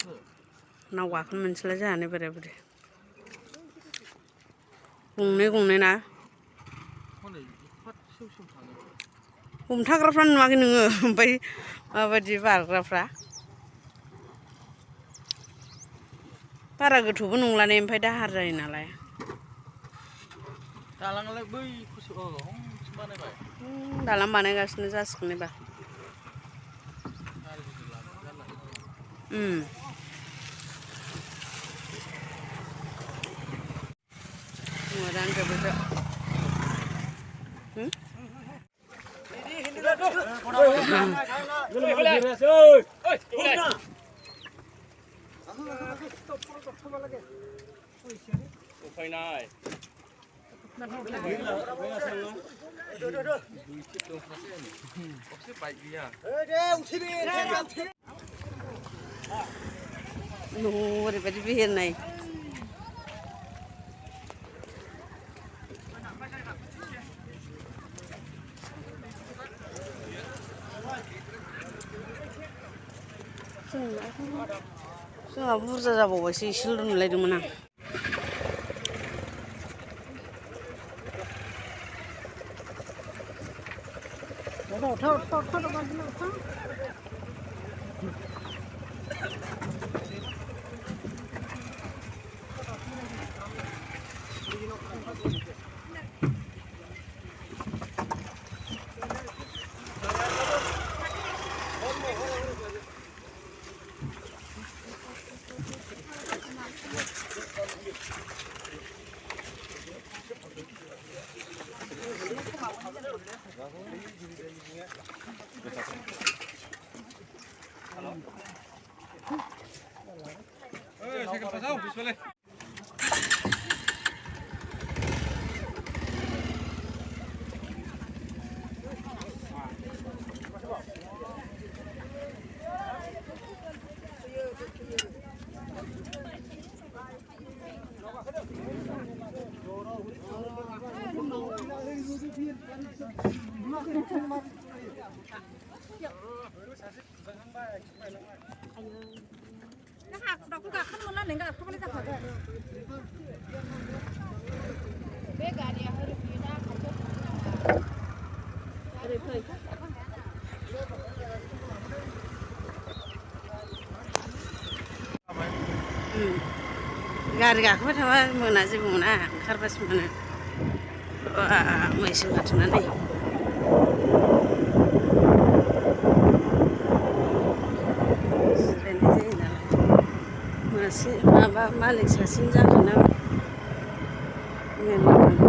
नाव गाखोनो मोनसैलाय जाहानो बोराय बुरै गंनै ना हमथाग्राफ्रा नुवाखै नोङो ओमफ्राय माबायदि बारग्राफ्रा बारा गोथौबो नंला ने ओमफ्राय दाहार जायो नालाय दालाङालाय बै बानायबाय दालां बानायगासिनो जासिगोन एबार मोजां जोबोद उफायनाय बाइक गैया ओरैबायदि बेहेरनाय जोंहा बुरजा जाबावबायसो एसेल' नुलायदोंमोन आं गारि गाखोबाय थाबा मोना जेबो मोना ओंखारबासो मोनो मैसो गाथोनानै जिरायनाय जायो नालाय मासे माबा मालिक सासेनि जागोन ना मेरला